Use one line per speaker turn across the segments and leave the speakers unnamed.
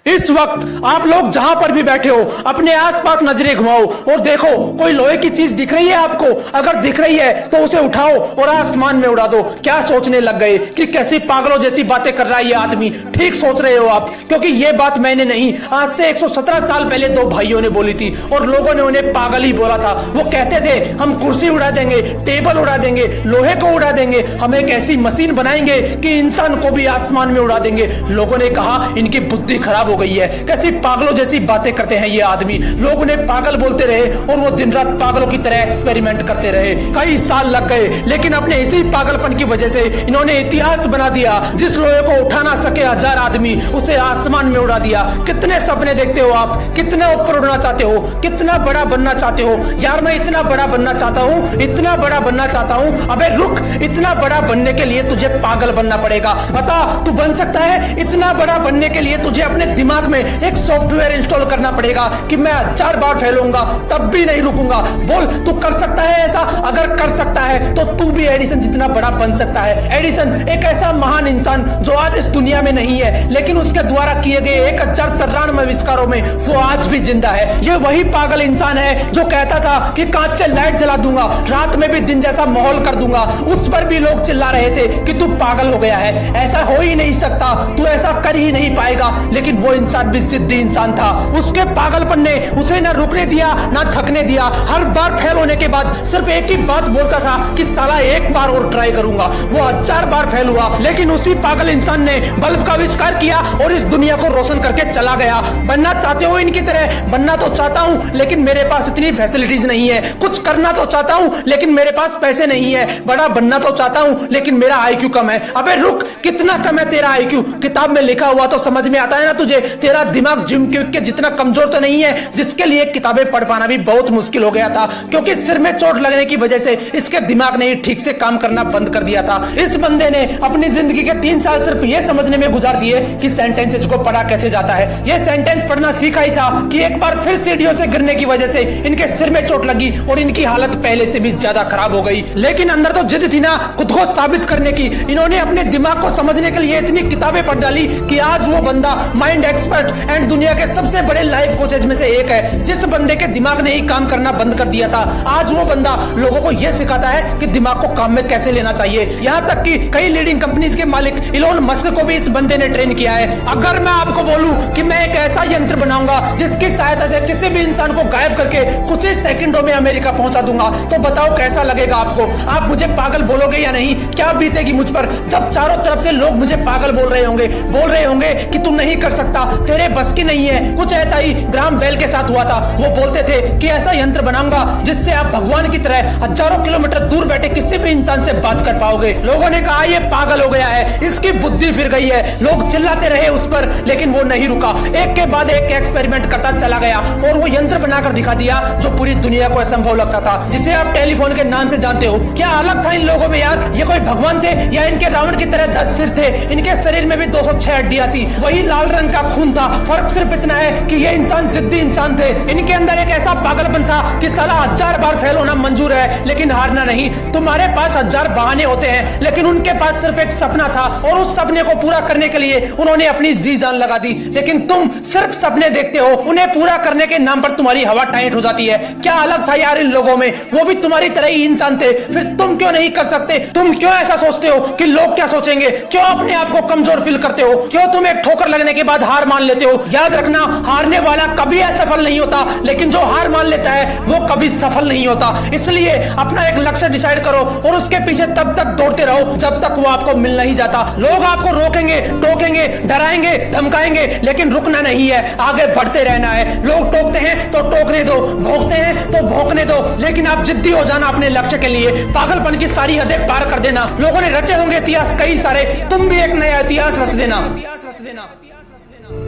इस वक्त आप लोग जहां पर भी बैठे हो अपने आसपास नजरें घुमाओ और देखो कोई लोहे की चीज दिख रही है आपको। अगर दिख रही है तो उसे उठाओ और आसमान में उड़ा दो। क्या सोचने लग गए कि कैसी पागलों जैसी बातें कर रहा है ये आदमी। ठीक सोच रहे हो आप, क्योंकि ये बात मैंने नहीं, आज से 117 साल पहले दो भाइयों ने बोली थी और लोगों ने उन्हें पागल ही बोला था। वो कहते थे हम कुर्सी उड़ा देंगे, टेबल उड़ा देंगे, लोहे को उड़ा देंगे, हम एक ऐसी मशीन बनाएंगे कि इंसान को भी आसमान में उड़ा देंगे। लोगों ने कहा इनकी बुद्धि खराब हो गई है, कैसी पागलों जैसी बातें करते हैं ये आदमी। लोग उन्हें पागल बोलते रहे और वो दिन रात पागलों की तरह एक्सपेरिमेंट करते रहे। कई साल लग गए, लेकिन अपने इसी पागलपन की वजह से इन्होंने इतिहास बना दिया। जिस लोहे को उठा ना सके 1000 आदमी, उसे आसमान में उड़ा दिया। कितने सपने देखते हो आप, कितना ऊपर उड़ना चाहते हो, कितना बड़ा बनना चाहते हो। यार मैं इतना बड़ा बनना चाहता हूँ, इतना बड़ा बनना चाहता हूँ। अबे रुक, इतना बड़ा बनने के लिए तुझे पागल बनना पड़ेगा। बता तू बन सकता है? इतना बड़ा बनने के लिए तुझे अपने दिमाग में एक सॉफ्टवेयर इंस्टॉल करना पड़ेगा कि मैं 1000 बार फेल होऊंगा तब भी नहीं रुकूंगा। बोल तू कर सकता है ऐसा? अगर कर सकता है तो तू भी एडिसन जितना बड़ा बन सकता है। एडिसन एक ऐसा महान इंसान जो आज इस दुनिया में नहीं है, लेकिन उसके द्वारा किए गए 1093 आविष्कारों में वो आज भी जिंदा है। ये वही पागल इंसान है जो कहता था कि कांच से लाइट जला दूंगा, रात में भी दिन जैसा माहौल कर दूंगा। उस पर भी लोग चिल्ला रहे थे कि तू पागल हो गया है, ऐसा हो ही नहीं सकता, तू ऐसा कर ही नहीं पाएगा। लेकिन वो इंसान भी जिद्दी इंसान था। उसके पागलपन ने उसे ना रुकने दिया ना थकने दिया। हर बार फेल होने के बाद सिर्फ एक ही बात बोलता था कि साला एक बार और ट्राई करूंगा। वो 1000 बार फेल हुआ, लेकिन उसी पागल इंसान ने बल्ब का आविष्कार किया और इस दुनिया को रोशन करके चला गया। बनना चाहते हो इनकी तरह? बनना तो चाहता हूं, लेकिन मेरे पास इतनी फैसिलिटीज नहीं है। कुछ करना तो चाहता हूं, लेकिन मेरे पास पैसे नहीं है। बड़ा बनना तो चाहता हूं, लेकिन मेरा IQ कम है। अबे रुक, कितना कम है तेरा IQ? किताब में लिखा हुआ तो समझ में आता है ना तुझे? तेरा दिमाग जिम के जितना कमजोर तो नहीं है, जिसके लिए किताबें पढ़ पाना भी बहुत मुश्किल हो गया था, क्योंकि सिर में चोट लगने की वजह से इसके दिमाग ने ठीक से काम करना बंद कर दिया था। इस बंदे ने अपनी जिंदगी के 3 साल सिर्फ ये समझने में गुजार दिए कि सेंटेंसेस को पढ़ा कैसे जाता है। ये सेंटेंस पढ़ना सीखा ही था कि एक बार फिर सीढ़ियों से गिरने की वजह से इनके सिर में चोट लगी और इनकी हालत पहले से भी ज्यादा खराब हो गई। लेकिन अंदर तो जिद थी ना खुद को साबित करने की। इन्होंने अपने दिमाग को समझने के लिए इतनी किताबें पढ़ डाली कि आज वो बंदा माइंड एक्सपर्ट एंड दुनिया के सबसे बड़े लाइफ कोचेज में से एक है। जिस बंदे के दिमाग ने ही काम करना बंद कर दिया था, आज वो बंदा लोगों को यह सिखाता है कि दिमाग को काम में कैसे लेना चाहिए। यहाँ तक कि कई लीडिंग कंपनीज के मालिक इलोन मस्क को भी इस बंदे ने ट्रेन किया है। अगर मैं आपको बोलूं कि मैं एक ऐसा यंत्र बनाऊंगा जिसकी सहायता से किसी भी इंसान को गायब करके कुछ ही सेकंडों में अमेरिका पहुंचा दूंगा, तो बताओ कैसा लगेगा आपको? आप मुझे पागल बोलोगे या नहीं? क्या बीतेगी मुझ पर जब चारों तरफ से लोग मुझे पागल बोल रहे होंगे कि तू नहीं कर सकता, तेरे बस की नहीं है। कुछ ऐसा ही ग्राहम बेल के साथ हुआ था। वो बोलते थे कि ऐसा यंत्र बनाऊंगा जिससे आप भगवान की तरह हजारों किलोमीटर दूर बैठे किसी भी इंसान से बात कर पाओगे। लोगों ने कहा ये पागल हो गया है, इसकी बुद्धि फिर गई है। लोग चिल्लाते रहे उस पर, लेकिन वो नहीं रुका। एक के बाद एक एक्सपेरिमेंट करता चला गया और वो यंत्र बनाकर दिखा दिया जो पूरी दुनिया को असंभव लगता था, जिसे आप टेलीफोन के नाम से जानते हो। क्या अलग था इन लोगों में यार? ये कोई भगवान थे या इनके रावण की तरह 10 सिर थे? इनके शरीर में भी 206 हड्डियां थी, वही लाल रंग का खून था। फर्क सिर्फ इतना है कि ये इंसान जिद्दी इंसान थे। इनके अंदर एक ऐसा पागलपन था कि साला 1000 बार फेल होना मंजूर है, लेकिन हारना नहीं। तुम्हारे पास 1000 बहाने होते हैं, लेकिन उनके पास सिर्फ एक सपना था और उस सपने को पूरा करने के लिए उन्होंने अपनी जी जान लगा दी। लेकिन तुम सिर्फ सपने देखते हो, उन्हें पूरा करने के नाम पर तुम्हारी हवा टाइट हो जाती है। क्या अलग था यार इन लोगों में? वो भी तुम्हारी तरह ही इंसान थे, फिर तुम क्यों नहीं कर सकते? तुम क्यों ऐसा सोचते हो कि लोग क्या सोचेंगे? क्यों अपने आप को कमजोर फील करते हो? क्यों तुम एक ठोकर लगने के बाद हार मान लेते हो? याद रखना, हारने वाला कभी असफल नहीं होता, लेकिन जो हार मान लेता है वो कभी सफल नहीं होता। इसलिए अपना एक लक्ष्य डिसाइड करो और उसके पीछे तब तक दौड़ते रहो जब तक वो आपको मिल नहीं जाता। लोग आपको रोकेंगे, टोकेंगे, डराएंगे, धमकाएंगे, लेकिन रुकना नहीं है, आगे बढ़ते रहना है। लोग टोकते हैं तो टोकने दो, भौंकते हैं तो भौंकने दो, लेकिन आप जिद्दी हो जाना अपने लक्ष्य के लिए। पागलपन की सारी हदें पार कर देना। लोगों ने रचे होंगे इतिहास कई सारे, तुम भी एक नया इतिहास रच देना।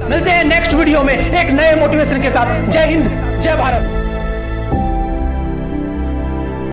मिलते हैं नेक्स्ट वीडियो में एक नए मोटिवेशन के साथ। जय हिंद, जय भारत।